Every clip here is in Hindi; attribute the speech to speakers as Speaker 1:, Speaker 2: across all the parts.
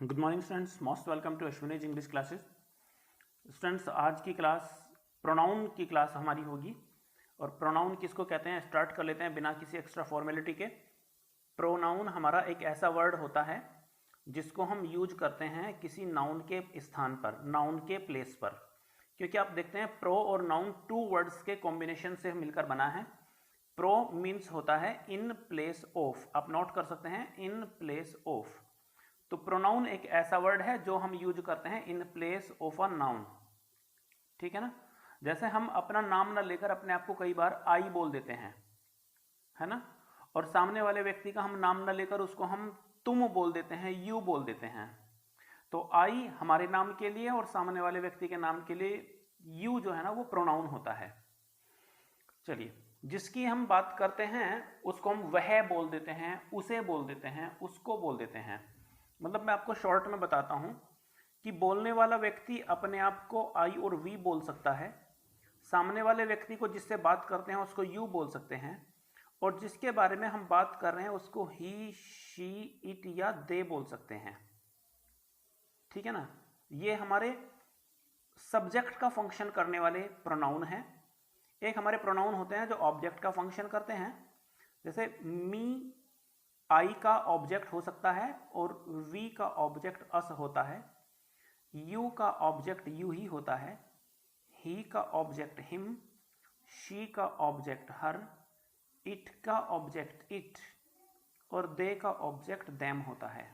Speaker 1: Good morning students, most welcome to Ashwini's English classes. Students, आज की क्लास प्रोनाउन की क्लास हमारी होगी। और प्रोनाउन किसको कहते हैं स्टार्ट कर लेते हैं बिना किसी एक्स्ट्रा फॉर्मेलिटी के। प्रोनाउन हमारा एक ऐसा वर्ड होता है जिसको हम यूज करते हैं किसी नाउन के स्थान पर, नाउन के प्लेस पर। क्योंकि आप देखते हैं प्रो और नाउन टू वर्ड्स के कॉम्बिनेशन से मिलकर बना है। प्रो मीन्स होता है इन प्लेस ऑफ, आप नोट कर सकते हैं इन प्लेस ऑफ। तो प्रोनाउन एक ऐसा वर्ड है जो हम यूज करते हैं in place of a noun, ठीक है ना। जैसे हम अपना नाम ना लेकर अपने आप को कई बार आई बोल देते हैं, है ना। और सामने वाले व्यक्ति का हम नाम ना लेकर उसको हम तुम बोल देते हैं, यू बोल देते हैं। तो आई हमारे नाम के लिए और सामने वाले व्यक्ति के नाम के लिए यू जो है ना वो प्रोनाउन होता है। चलिए, जिसकी हम बात करते हैं उसको हम वह बोल देते हैं, उसे बोल देते हैं, उसको बोल देते हैं। मतलब मैं आपको शॉर्ट में बताता हूं कि बोलने वाला व्यक्ति अपने आप को आई और वी बोल सकता है, सामने वाले व्यक्ति को जिससे बात करते हैं उसको यू बोल सकते हैं, और जिसके बारे में हम बात कर रहे हैं उसको ही, शी, इट या दे बोल सकते हैं, ठीक है ना। ये हमारे सब्जेक्ट का फंक्शन करने वाले प्रोनाउन हैं। एक हमारे प्रोनाउन होते हैं जो ऑब्जेक्ट का फंक्शन करते हैं, जैसे मी आई का ऑब्जेक्ट हो सकता है और वी का ऑब्जेक्ट अस होता है, यू का ऑब्जेक्ट यू ही होता है, ही का ऑब्जेक्ट हिम, शी का ऑब्जेक्ट हर, इट का ऑब्जेक्ट इट और दे का ऑब्जेक्ट देम होता है,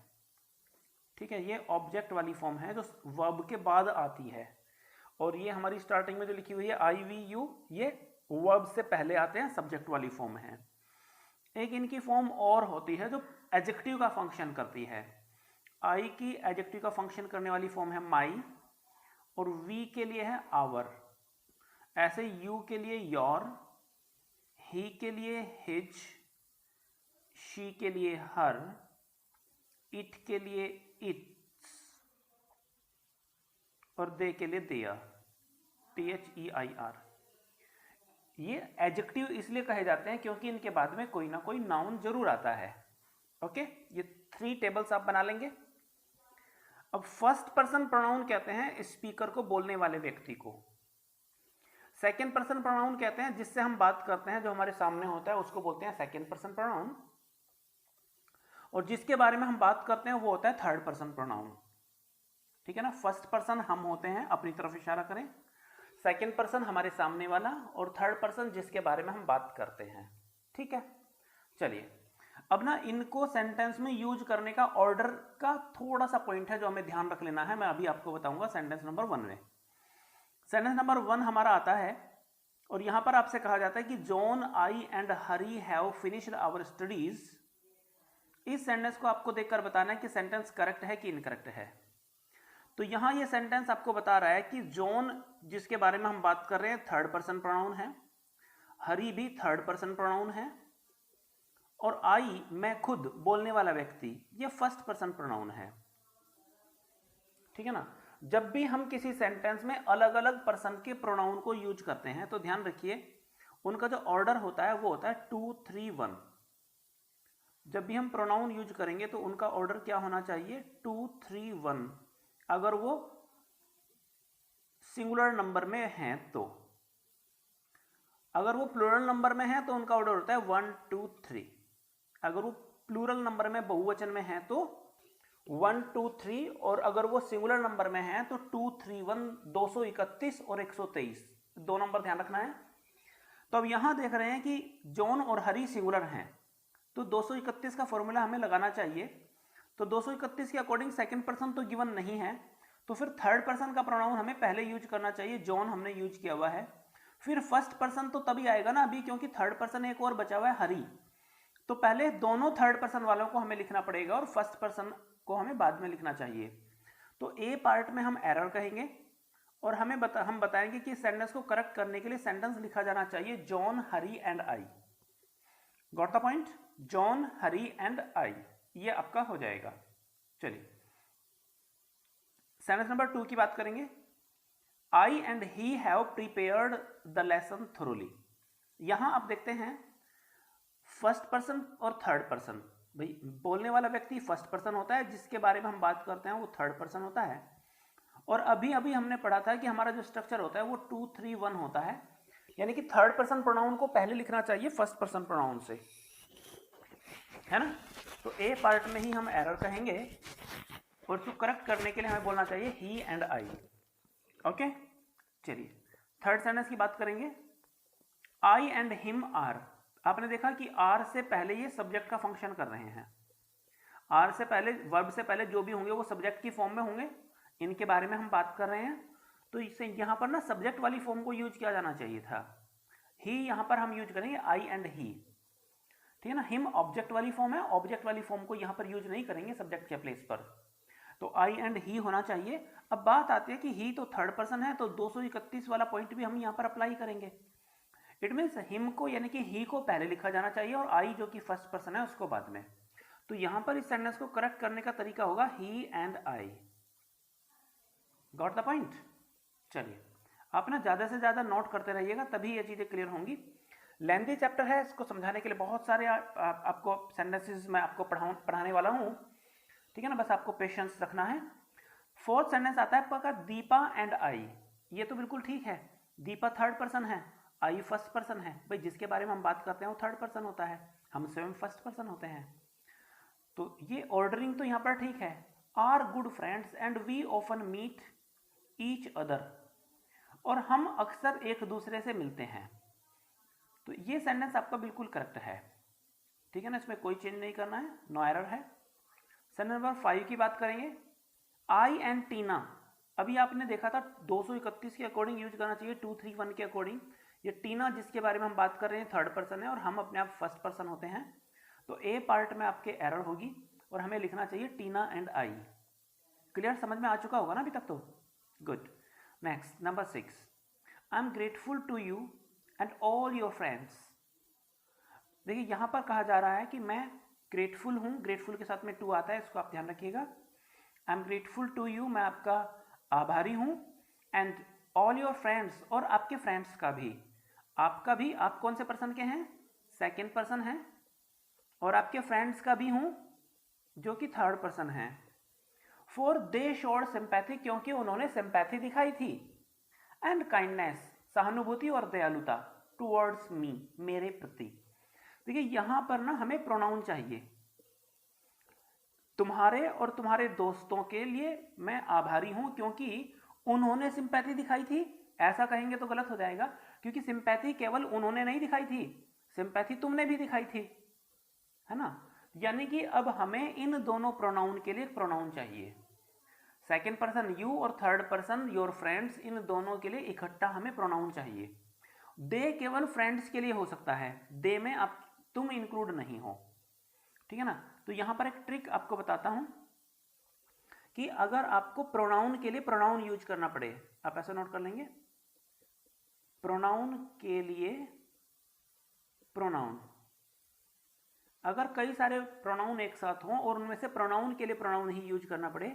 Speaker 1: ठीक है। ये ऑब्जेक्ट वाली फॉर्म है जो वर्ब के बाद आती है। और ये हमारी स्टार्टिंग में जो लिखी हुई है आई वी यू, ये वर्ब से पहले आते हैं, सब्जेक्ट वाली फॉर्म है। एक इनकी फॉर्म और होती है जो एडजेक्टिव का फंक्शन करती है। आई की एडजेक्टिव का फंक्शन करने वाली फॉर्म है माई, और वी के लिए है आवर। ऐसे यू के लिए योर, ही के लिए हिज, शी के लिए हर, इट के लिए इट्स और दे के लिए देयर, THEIR। ये एडजेक्टिव इसलिए कहे जाते हैं क्योंकि इनके बाद में कोई ना कोई नाउन जरूर आता है। ओके, ये 3 टेबल्स आप बना लेंगे। अब फर्स्ट पर्सन प्रोनाउन कहते हैं स्पीकर को, बोलने वाले व्यक्ति को। सेकंड पर्सन प्रोनाउन कहते हैं जिससे हम बात करते हैं, जो हमारे सामने होता है उसको बोलते हैं सेकंड पर्सन प्रोनाउन। और जिसके बारे में हम बात करते हैं वो होता है थर्ड पर्सन प्रोनाउन, ठीक है ना। फर्स्ट पर्सन हम होते हैं, अपनी तरफ इशारा करें, सेकंड पर्सन हमारे सामने वाला, और थर्ड पर्सन जिसके बारे में हम बात करते हैं, ठीक है। चलिए, अब ना इनको सेंटेंस में यूज करने का ऑर्डर का थोड़ा सा पॉइंट है जो हमें ध्यान रख लेना है, मैं अभी आपको बताऊंगा सेंटेंस नंबर 1 में। सेंटेंस नंबर 1 हमारा आता है और यहां पर आपसे कहा जाता है कि John, I and Hari have finished our studies. इस सेंटेंस को आपको देखकर बताना है कि सेंटेंस करेक्ट है कि इनकरेक्ट है। तो यहां ये सेंटेंस आपको बता रहा है कि जॉन जिसके बारे में हम बात कर रहे हैं थर्ड पर्सन प्रोनाउन है, हरी भी थर्ड पर्सन प्रोनाउन है, और आई, मैं खुद, बोलने वाला व्यक्ति, ये फर्स्ट पर्सन प्रोनाउन है, ठीक है ना। जब भी हम किसी सेंटेंस में अलग अलग पर्सन के प्रोनाउन को यूज करते हैं तो ध्यान रखिए उनका जो ऑर्डर होता है वो होता है 2 3 1। जब भी हम प्रोनाउन यूज करेंगे तो उनका ऑर्डर क्या होना चाहिए, 2 3 1। अगर वो सिंगुलर नंबर में हैं तो, अगर वो प्लूरल नंबर में है तो उनका ऑर्डर होता है 1 2 3। अगर वो प्लूरल नंबर में, बहुवचन में है तो 1 2 3, और अगर वो सिंगुलर नंबर में है तो 2 3 1, 231 और 123, 2 नंबर ध्यान रखना है। तो अब यहां देख रहे हैं कि जॉन और हरी सिंगुलर हैं, तो 231 का फॉर्मूला हमें लगाना चाहिए। तो 231 के अकॉर्डिंग सेकंड पर्सन तो गिवन नहीं है, तो फिर थर्ड पर्सन का प्रोनाउन हमें पहले यूज करना चाहिए। जॉन हमने यूज किया हुआ है, फिर फर्स्ट पर्सन तो तभी आएगा ना अभी, क्योंकि थर्ड पर्सन एक और बचा हुआ है हरी। तो पहले दोनों थर्ड पर्सन वालों को हमें लिखना पड़ेगा और फर्स्ट पर्सन को हमें बाद में लिखना चाहिए। तो ए पार्ट में हम एरर कहेंगे और हम बताएंगे कि सेंटेंस को करेक्ट करने के लिए सेंटेंस लिखा जाना चाहिए John, Hari and I. Got the point? John, Hari and I, ये आपका हो जाएगा। चलिए, सेंटेंस नंबर 2 की बात करेंगे। I and he have prepared the lesson thoroughly. यहां आप देखते हैं फर्स्ट पर्सन और थर्ड पर्सन, भाई बोलने वाला व्यक्ति फर्स्ट पर्सन होता है, जिसके बारे में हम बात करते हैं वो थर्ड पर्सन होता है। और अभी अभी हमने पढ़ा था कि हमारा जो स्ट्रक्चर होता है वो 2 3 1 होता है, यानी कि थर्ड पर्सन प्रोनाउन को पहले लिखना चाहिए फर्स्ट पर्सन प्रोनाउन से, है ना। तो ए पार्ट में ही हम एरर कहेंगे और उसको करेक्ट करने के लिए हमें बोलना चाहिए ही एंड आई। ओके, चलिए थर्ड सेंटेंस की बात करेंगे। I and him are. आपने देखा कि आर से पहले ये सब्जेक्ट का फंक्शन कर रहे हैं। आर से पहले, वर्ब से पहले जो भी होंगे वो सब्जेक्ट की फॉर्म में होंगे, इनके बारे में हम बात कर रहे हैं। तो इससे यहाँ पर ना सब्जेक्ट वाली फॉर्म को यूज किया जाना चाहिए था। ही यहाँ पर हम यूज करेंगे आई एंड ही, ठीक है ना। हिम ऑब्जेक्ट वाली फॉर्म है, ऑब्जेक्ट वाली फॉर्म को यहाँ पर यूज नहीं करेंगे सब्जेक्ट के प्लेस पर, तो आई एंड ही होना चाहिए। अब बात आती है कि ही तो थर्ड पर्सन है, तो 231 वाला पॉइंट भी हम यहाँ पर अप्लाई करेंगे। इट मीन्स हिम को यानी कि ही को पहले लिखा जाना चाहिए और आई जो कि फर्स्ट पर्सन है उसको बाद में। तो यहाँ पर इस सेंटेंस को करेक्ट करने का तरीका होगा he and I. Got the point. चलिए आप ना ज़्यादा से ज़्यादा नोट करते रहिएगा, तभी ये चीज़ें क्लियर होंगी। लेंथी चैप्टर है, इसको समझाने के लिए बहुत सारे आपको सेंटेंसेस मैं आपको पढ़ाने वाला हूँ, ठीक है ना। बस आपको पेशेंस रखना है। फोर्थ सेंटेंस आता है आपका दीपा एंड आई। ये तो बिल्कुल ठीक है, दीपा थर्ड पर्सन है, आई फर्स्ट पर्सन है। भाई जिसके बारे में हम बात करते हैं वो थर्ड पर्सन होता है, हम स्वयं फर्स्ट पर्सन होते हैं। तो ये ऑर्डरिंग तो यहाँ पर ठीक है। Are good friends and we often meet each other. और हम अक्सर एक दूसरे से मिलते हैं। तो ये सेंटेंस आपका बिल्कुल करेक्ट है, ठीक है ना, इसमें कोई चेंज नहीं करना है, नो एरर है। सेंटेंस नंबर 5 की बात करेंगे। आई एंड टीना। अभी आपने देखा था 231 के अकॉर्डिंग यूज करना चाहिए, 231 के अकॉर्डिंग। ये टीना जिसके बारे में हम बात कर रहे हैं थर्ड पर्सन है और हम अपने आप फर्स्ट पर्सन होते हैं, तो ए पार्ट में आपके एरर होगी और हमें लिखना चाहिए टीना एंड आई। क्लियर, समझ में आ चुका होगा ना अभी तक तो? Good. Next number 6, I am grateful to you and all your friends. देखिए यहाँ पर कहा जा रहा है कि मैं ग्रेटफुल हूँ, ग्रेटफुल के साथ में टू आता है, इसको आप ध्यान रखिएगा। I am grateful to you, मैं आपका आभारी हूँ, एंड ऑल योर फ्रेंड्स, और आपके फ्रेंड्स का भी। आपका भी, आप कौन से पर्सन के हैं? सेकेंड पर्सन हैं। और आपके फ्रेंड्स का भी हूँ जो कि थर्ड पर्सन है। फॉर दे शोड सिंपैथी, क्योंकि उन्होंने सिंपैथी दिखाई थी, एंड काइंडनेस, सहानुभूति और दयालुता, टूवर्ड्स मी, मेरे प्रति। देखिए यहाँ पर ना हमें प्रोनाउन चाहिए। तुम्हारे और तुम्हारे दोस्तों के लिए मैं आभारी हूं क्योंकि उन्होंने सिंपैथी दिखाई थी, ऐसा कहेंगे तो गलत हो जाएगा, क्योंकि सिंपैथी केवल उन्होंने नहीं दिखाई थी, सिंपैथी तुमने भी दिखाई थी, है ना। यानी कि अब हमें इन दोनों प्रोनाउन के लिए प्रोनाउन चाहिए। सेकेंड पर्सन यू और थर्ड पर्सन योर फ्रेंड्स, इन दोनों के लिए इकट्ठा हमें प्रोनाउन चाहिए। दे केवल फ्रेंड्स के लिए हो सकता है, दे में आप तुम इंक्लूड नहीं हो, ठीक है ना। तो यहां पर एक ट्रिक आपको बताता हूं कि अगर आपको प्रोनाउन के लिए प्रोनाउन यूज करना पड़े, आप ऐसा नोट कर लेंगे, प्रोनाउन के लिए प्रोनाउन, अगर कई सारे प्रोनाउन एक साथ हों और उनमें से प्रोनाउन के लिए प्रोनाउन ही यूज करना पड़े,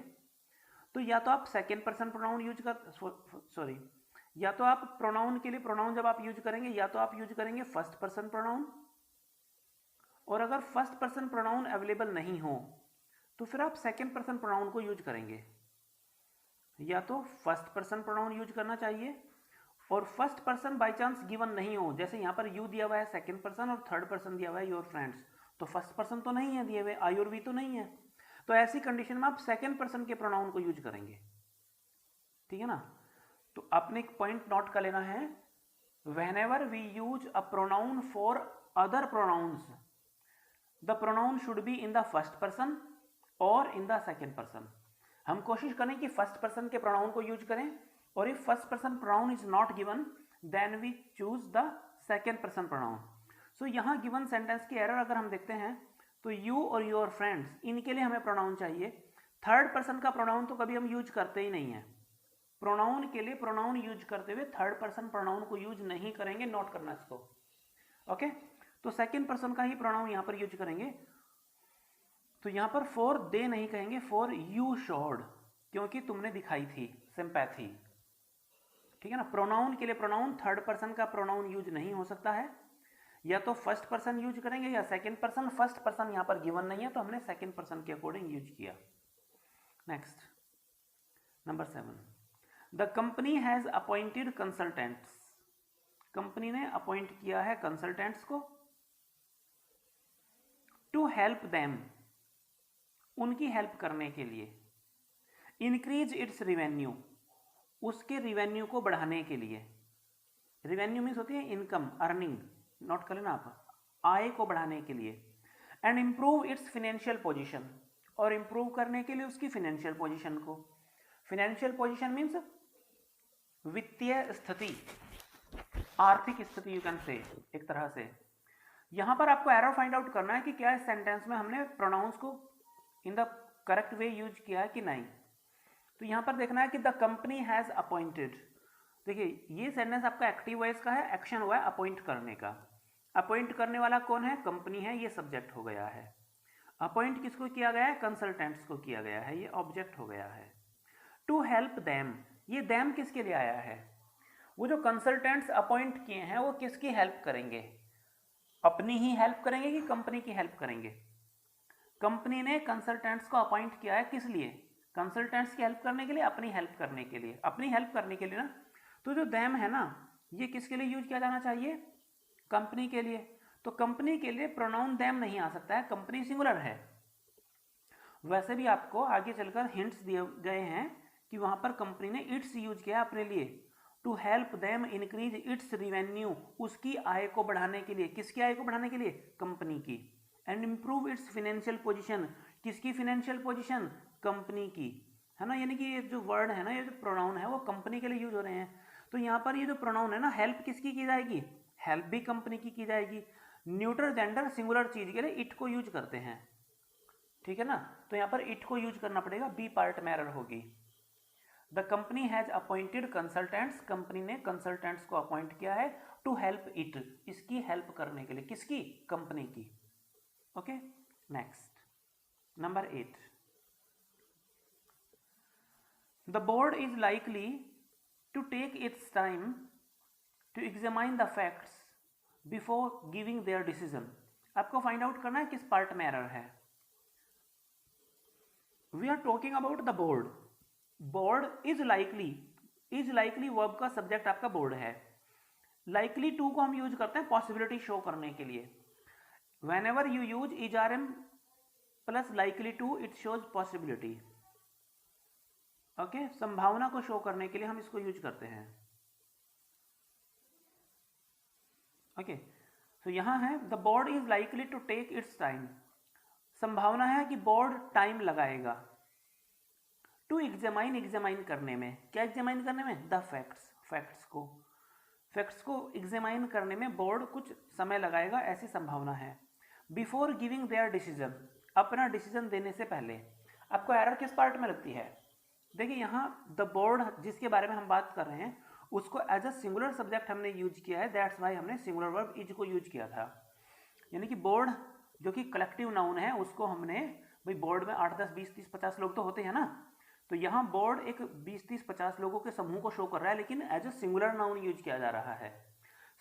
Speaker 1: तो या तो आप सेकेंड पर्सन प्रोनाउन यूज कर, या तो आप प्रोनाउन के लिए प्रोनाउन जब आप यूज करेंगे या तो आप यूज करेंगे फर्स्ट पर्सन प्रोनाउन, और अगर फर्स्ट पर्सन प्रोनाउन अवेलेबल नहीं हो तो फिर आप सेकेंड पर्सन प्रोनाउन को यूज करेंगे। या तो फर्स्ट पर्सन प्रोनाउन यूज करना चाहिए, और first person by chance given नहीं हो, जैसे यहाँ पर यू दिया हुआ है सेकेंड पर्सन और थर्ड पर्सन दिया हुआ है योर फ्रेंड्स, तो फर्स्ट पर्सन तो नहीं है दिए हुए, आई और वी तो नहीं है, तो ऐसी कंडीशन में आप सेकेंड पर्सन के प्रोनाउन को यूज करेंगे, ठीक है ना। तो आपने एक पॉइंट नोट कर लेना है, whenever we use a pronoun for other pronouns, the pronoun should be in the first person or in the second person। हम कोशिश करें कि फर्स्ट पर्सन के प्रोनाउन को यूज करें, और if first person pronoun is not given then we choose the second person pronoun. So यहाँ गिवन सेंटेंस की एरर अगर हम देखते हैं तो यू और योर फ्रेंड्स, इनके लिए हमें प्रोनाउन चाहिए। थर्ड पर्सन का प्रोनाउन तो कभी हम यूज करते ही नहीं है, प्रोनाउन के लिए प्रोनाउन यूज करते हुए थर्ड पर्सन प्रोनाउन को यूज नहीं करेंगे, नोट करना इसको, ओके। तो सेकेंड पर्सन का ही प्रोनाउन यहां पर यूज करेंगे। तो यहां पर फॉर दे नहीं कहेंगे, फॉर यू शोड, क्योंकि तुमने दिखाई थी सिंपैथी, ठीक है ना। प्रोनाउन के लिए प्रोनाउन, थर्ड पर्सन का प्रोनाउन यूज नहीं हो सकता है। या तो फर्स्ट पर्सन यूज करेंगे या सेकंड पर्सन। फर्स्ट पर्सन यहाँ पर गिवन नहीं है तो हमने सेकंड पर्सन के अकॉर्डिंग यूज किया। Next number 7, the company has appointed consultants. Company ने अपॉइंट किया है कंसल्टेंट्स को टू हेल्प देम, उनकी हेल्प करने के लिए, इंक्रीज इट्स रिवेन्यू, उसके रिवेन्यू को बढ़ाने के लिए। रिवेन्यू मीन्स होती है इनकम, अर्निंग, नोट कर लेना आप, आय को बढ़ाने के लिए। And improve it's financial position, और इम्प्रूव करने के लिए उसकी फिनेंशियल पोजीशन को। फिनेंशियल पोजीशन मीन्स वित्तीय स्थिति, आर्थिक स्थिति, यू कैन से, एक तरह से। यहां पर आपको एरर फाइंड आउट करना है कि क्या इस सेंटेंस में हमने प्रोनाउंस को in the correct way use किया है कि नहीं। तो यहां पर देखना है कि द कंपनी हैज अपॉइंटेड। देखिए ये सेंटेंस आपका एक्टिव वॉइस का है, एक्शन हुआ है अपॉइंट करने का। अपॉइंट करने वाला कौन है? कंपनी है, ये सब्जेक्ट हो गया है। अपॉइंट किसको किया गया है? कंसल्टेंट्स को किया गया है, ये ऑब्जेक्ट हो गया है। टू हेल्प देम, ये देम किसके लिए आया है? वो जो कंसल्टेंट्स अपॉइंट किए हैं वो किसकी हेल्प करेंगे? अपनी ही हेल्प करेंगे कि कंपनी की हेल्प करेंगे? कंपनी ने कंसल्टेंट्स को अपॉइंट किया है किस लिए? कंसल्टेंट्स की हेल्प करने के लिए, अपनी हेल्प करने के लिए। अपनी हेल्प करने के लिए ना, तो जो देम है ना, ये किसके लिए यूज किया जाना चाहिए? कंपनी के लिए। तो कंपनी के लिए प्रोनाउन देम नहीं आ सकता है, कंपनी सिंगुलर है। वैसे भी आपको आगे चलकर हिंट्स दिए गए हैं कि वहां पर कंपनी ने इट्स यूज किया अपने लिए। To help them increase its revenue, उसकी आय को बढ़ाने के लिए। किसकी आय को बढ़ाने के लिए? कंपनी की। And improve it's financial position, किसकी फाइनेंशियल पोजीशन? कंपनी की, है ना। यानी कि ये जो वर्ड है ना, ये जो प्रोनाउन है वो कंपनी के लिए यूज हो रहे हैं। तो यहाँ पर ये जो प्रोनाउन है ना, हेल्प किसकी की जाएगी? हेल्प भी कंपनी की जाएगी। न्यूट्रल जेंडर सिंगुलर चीज के लिए इट को यूज करते हैं, ठीक है ना। तो यहाँ पर इट को यूज करना पड़ेगा, बी पार्ट में एरर होगी। The company has appointed consultants, company ने कंसल्टेंट्स को अपॉइंट किया है टू हेल्प इट, इसकी हेल्प करने के लिए। किसकी? कंपनी की। Okay, next number 8, the board is likely to take its time to examine the facts before giving their decision. आपको फाइंड आउट करना है किस पार्ट में एरर है। We are talking about the board. Board is likely verb का सब्जेक्ट आपका बोर्ड है। लाइकली टू को हम यूज करते हैं पॉसिबिलिटी शो करने के लिए। Whenever you use is are am plus likely to, it shows possibility. Okay, संभावना को शो करने के लिए हम इसको यूज करते हैं। ओके, तो यहां है the board is likely to take its time. संभावना है कि बोर्ड टाइम लगाएगा टू एग्जामाइन करने में। क्या एग्जामाइन करने में? द फैक्ट्स को एग्जामाइन करने में बोर्ड कुछ समय लगाएगा, ऐसी संभावना है। बिफोर गिविंग देयर डिसीजन, अपना डिसीजन देने से पहले। आपको एरर किस पार्ट में लगती है? देखिए यहाँ द बोर्ड जिसके बारे में हम बात कर रहे हैं उसको एज अ सिंगुलर सब्जेक्ट हमने यूज किया है, दैट्स वाई हमने सिंगुलर वर्ब इज को यूज किया था। यानी कि बोर्ड जो कि कलेक्टिव नाउन है उसको हमने, भाई बोर्ड में 8, 10, 20, 30, 50 लोग तो होते हैं ना, तो यहाँ बोर्ड एक 20, 30, 50 लोगों के समूह को शो कर रहा है, लेकिन as a singular noun use किया जा रहा है।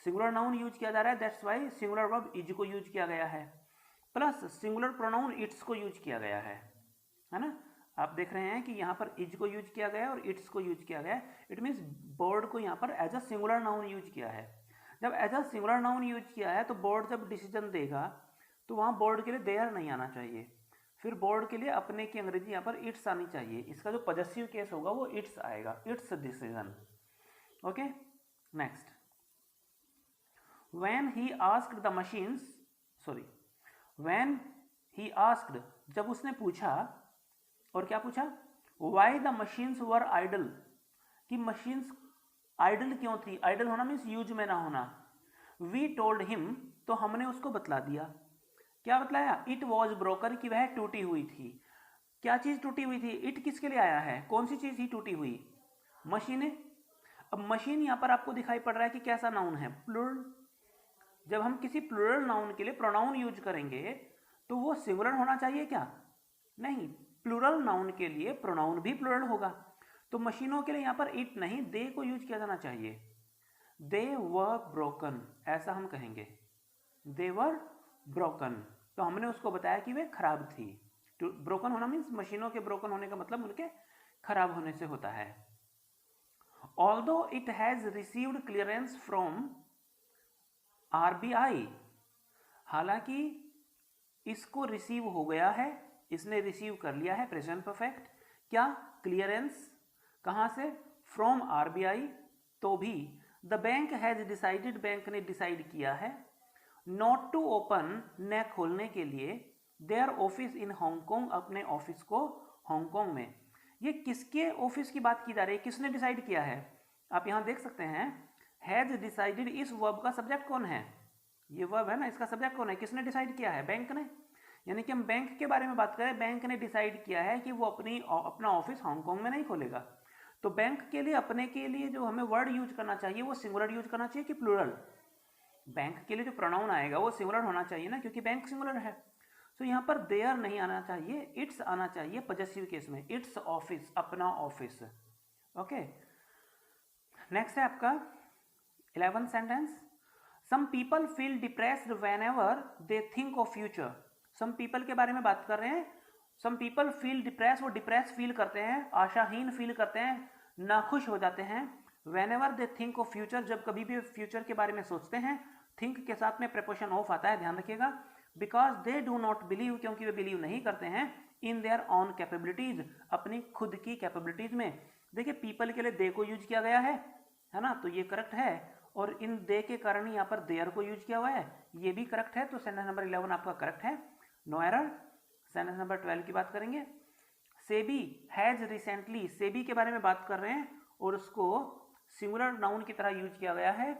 Speaker 1: सिंगुलर नाउन यूज किया जा रहा है, that's why singular verb is को यूज किया गया है, प्लस सिंगुलर प्रोनाउन इट्स को यूज किया गया है ना। आप देख रहे हैं कि यहाँ पर इज को यूज किया गया है और इट्स को यूज किया गया है। इट मीन्स बोर्ड को यहाँ पर as a singular noun use किया है। जब as a singular noun use किया है तो बोर्ड जब डिसीजन देगा तो वहाँ बोर्ड के लिए देयर नहीं आना चाहिए, फिर बोर्ड के लिए अपने की अंग्रेजी यहाँ पर इट्स आनी चाहिए। इसका जो पॉजेसिव केस होगा वो इट्स आएगा, its decision. Okay, next, when he asked the machines, sorry when he asked, जब उसने पूछा, और क्या पूछा? Why the machines were idle, कि मशीन्स आइडल क्यों थी? आइडल होना मीन्स यूज में ना होना। वी टोल्ड हिम, तो हमने उसको बतला दिया। क्या बतलाया? इट वॉज ब्रोकन, कि वह टूटी हुई थी। क्या चीज टूटी हुई थी? इट किसके लिए आया है? कौन सी चीज थी टूटी हुई? मशीनें। अब मशीन यहां पर आपको दिखाई पड़ रहा है कि कैसा नाउन है? प्लूरल। जब हम किसी प्लूरल नाउन के लिए प्रोनाउन यूज करेंगे तो वो सिंगुलर होना चाहिए क्या? नहीं, प्लूरल नाउन के लिए प्रोनाउन भी प्लूरल होगा। तो मशीनों के लिए यहां पर इट नहीं, दे को यूज किया जाना चाहिए। दे वर ब्रोकन, ऐसा हम कहेंगे। दे वर ब्रोकन, तो हमने उसको बताया कि वे खराब थी। तो ब्रोकन होना मीन्स मशीनों के ब्रोकन होने का मतलब उनके खराब होने से होता है। Although it has received clearance from RBI, हालांकि इसको रिसीव हो गया है, इसने रिसीव कर लिया है, प्रेजेंट परफेक्ट, क्या, क्लियरेंस, कहां से, फ्रॉम RBI, तो भी the bank has decided, bank ने डिसाइड किया है, नॉट टू ओपन, न खोलने के लिए, देयर ऑफिस इन हांगकांग, अपने ऑफिस को हांगकांग में। ये किसके ऑफिस की बात की जा रही है, किसने डिसाइड किया है, आप यहां देख सकते हैं हैज डिसाइडेड, इस वर्ब का सब्जेक्ट कौन है, ये वर्ब है ना, इसका सब्जेक्ट कौन है, किसने डिसाइड किया है, बैंक ने। यानी कि हम बैंक के बारे में बात करें, बैंक ने डिसाइड किया है कि वो अपना ऑफिस हांगकांग में नहीं खोलेगा। तो बैंक के लिए, अपने के लिए जो हमें वर्ड यूज करना चाहिए वो सिंगुलर यूज करना चाहिए कि प्लूरल। बैंक के लिए जो प्रोनाउन आएगा वो सिंगुलर होना चाहिए ना, क्योंकि बैंक सिंगुलर है। तो यहाँ पर देयर नहीं आना चाहिए, इट्स आना चाहिए पॉजेसिव केस में, इट्स ऑफिस, अपना ऑफिस। ओके, नेक्स्ट है आपका 11th sentence, some people feel depressed whenever they think of future. Some people के बारे में बात कर रहे हैं, सम पीपल फील डिप्रेस, वो डिप्रेस फील करते हैं, आशाहीन फील करते हैं, नाखुश हो जाते हैं, when ever they think of future, जब कभी भी फ्यूचर के बारे में सोचते हैं, थिंक के साथ में प्रेपोजिशन ऑफ आता है, ध्यान रखिएगा, because they do not believe, क्योंकि वे बिलीव नहीं करते हैं, इन देयर ऑन कैपेबिलिटीज, अपनी खुद की कैपेबिलिटीज में। देखिए पीपल के लिए दे को यूज किया गया है ना, तो ये करेक्ट है, और इन दे के कारण यहाँ पर देयर को यूज किया हुआ है, ये भी करेक्ट है, तो सेंटेंस नंबर 11 आपका करेक्ट है, नो एरर। सेंटेंस नंबर 12 की बात करेंगे, सेबी हैज रिसेंटली, सेबी के बारे में बात कर रहे हैं और उसको सिंगुलर नाउन की तरह यूज किया गया है,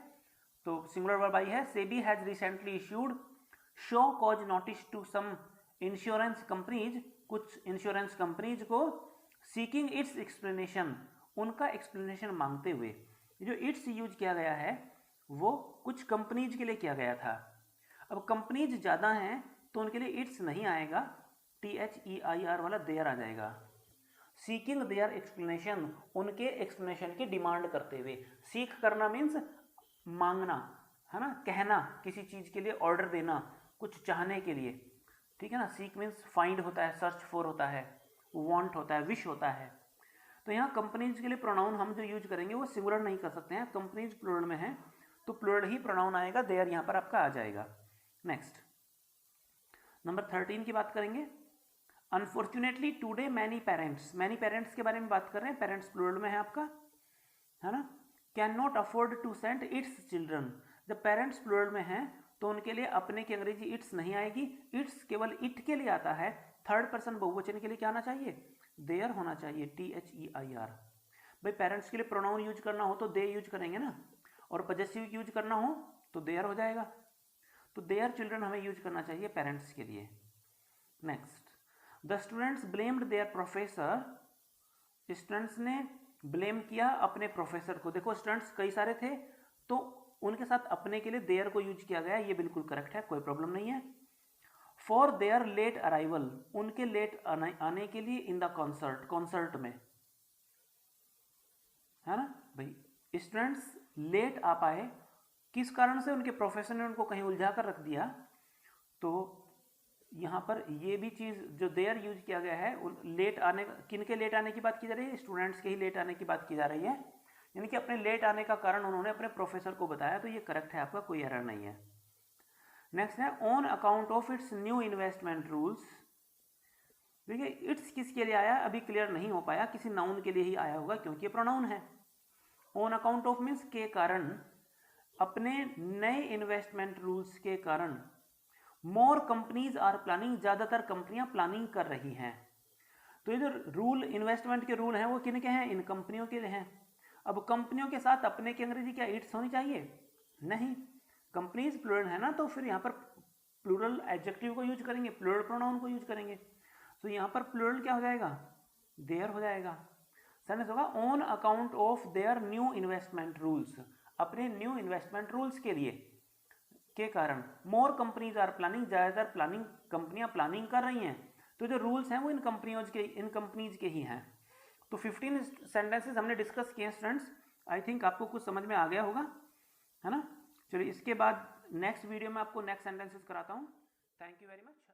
Speaker 1: तो सिंगुलर वर्ब आई है, SEBI has recently issued show cause notice to some insurance companies, कुछ इंश्योरेंस कंपनीज को, सीकिंग इट्स एक्सप्लेनेशन, उनका एक्सप्लेनेशन मांगते हुए। जो इट्स यूज किया गया है वो कुछ कंपनीज के लिए किया गया था, अब कंपनीज ज़्यादा हैं तो उनके लिए इट्स नहीं आएगा, THEIR वाला देयर आ जाएगा। सीकिंग देयर एक्सप्लेनेशन, उनके एक्सप्लेनेशन की डिमांड करते हुए, सीख करना मीन्स मांगना है ना, कहना, किसी चीज़ के लिए ऑर्डर देना, कुछ चाहने के लिए, ठीक है ना। सीक मीन्स फाइंड होता है, सर्च फॉर होता है, वांट होता है, विश होता है। तो यहाँ कंपनीज के लिए प्रोनाउन हम जो यूज करेंगे वो सिंगुलर नहीं कर सकते हैं, कंपनीज प्लूरल में है तो प्लूरल ही प्रोनाउन आएगा, देयर यहाँ पर आपका आ जाएगा। नेक्स्ट नंबर 13 की बात करेंगे, unfortunately today many parents, many parents के बारे में बात कर रहे हैं, पेरेंट्स प्लूरल में है आपका, है ना, can not afford to send its children, जब पेरेंट्स प्लूरल में हैं तो उनके लिए अपने की अंग्रेजी इट्स नहीं आएगी, इट्स केवल इट के लिए आता है, थर्ड पर्सन बहुवचन के लिए क्या आना चाहिए, देयर होना चाहिए, THEIR। भाई पेरेंट्स के लिए प्रोनाउन यूज करना हो तो दे यूज करेंगे ना, और पॉजेसिव यूज करना हो तो देयर हो जाएगा, तो देयर चिल्ड्रन हमें यूज करना चाहिए पेरेंट्स के लिए। Next, the students blamed their professor, students ने ब्लेम किया अपने प्रोफेसर को। देखो स्टूडेंट्स कई सारे थे तो उनके साथ अपने के लिए देयर को यूज किया गया, ये बिल्कुल करेक्ट है, कोई प्रॉब्लम नहीं है। फॉर देयर लेट अराइवल, उनके लेट आने के लिए, इन द कॉन्सर्ट, कॉन्सर्ट में, है ना भाई, स्टूडेंट्स लेट आ पाए किस कारण से, उनके प्रोफेसर ने उनको कहीं उलझा कर रख दिया, तो यहाँ पर ये भी चीज़ जो देयर यूज किया गया है, लेट आने, किनके लेट आने की बात की जा रही है, स्टूडेंट्स के ही लेट आने की बात की जा रही है, यानी कि अपने लेट आने का कारण उन्होंने अपने प्रोफेसर को बताया, तो ये करेक्ट है आपका, कोई एरर नहीं है। नेक्स्ट है on account of its new investment rules. देखिए इट्स किसके लिए आया अभी क्लियर नहीं हो पाया, किसी नाउन के लिए ही आया होगा क्योंकि ये प्रोनाउन है। ऑन अकाउंट ऑफ मीन्स के कारण, अपने नए इन्वेस्टमेंट रूल्स के कारण, मोर कंपनीज आर प्लानिंग, ज्यादातर कंपनियां प्लानिंग कर रही हैं। तो ये जो रूल, इन्वेस्टमेंट के रूल हैं वो किन के हैं, इन कंपनियों के हैं। अब कंपनियों के साथ अपने की अंग्रेजी क्या इट्स होनी चाहिए, नहीं, कंपनीज प्लूरल है ना, तो फिर यहाँ पर प्लूरल एडजेक्टिव को यूज करेंगे, प्लूरल प्रोनाउन को यूज करेंगे, तो यहाँ पर प्लूरल क्या हो जाएगा, देयर हो जाएगा। सेंटेंस होगा on account of their new investment rules, अपने न्यू इन्वेस्टमेंट रूल्स के लिए, के कारण, मोर कंपनीज आर प्लानिंग, ज़्यादातर प्लानिंग, कंपनियां प्लानिंग कर रही हैं, तो जो रूल्स हैं वो इन कंपनीज के ही हैं। तो 15 सेंटेंसेस हमने डिस्कस किए हैं स्टूडेंट्स, आई थिंक आपको कुछ समझ में आ गया होगा, है ना। चलिए इसके बाद नेक्स्ट वीडियो में आपको नेक्स्ट सेंटेंसेस कराता हूँ। Thank you very much.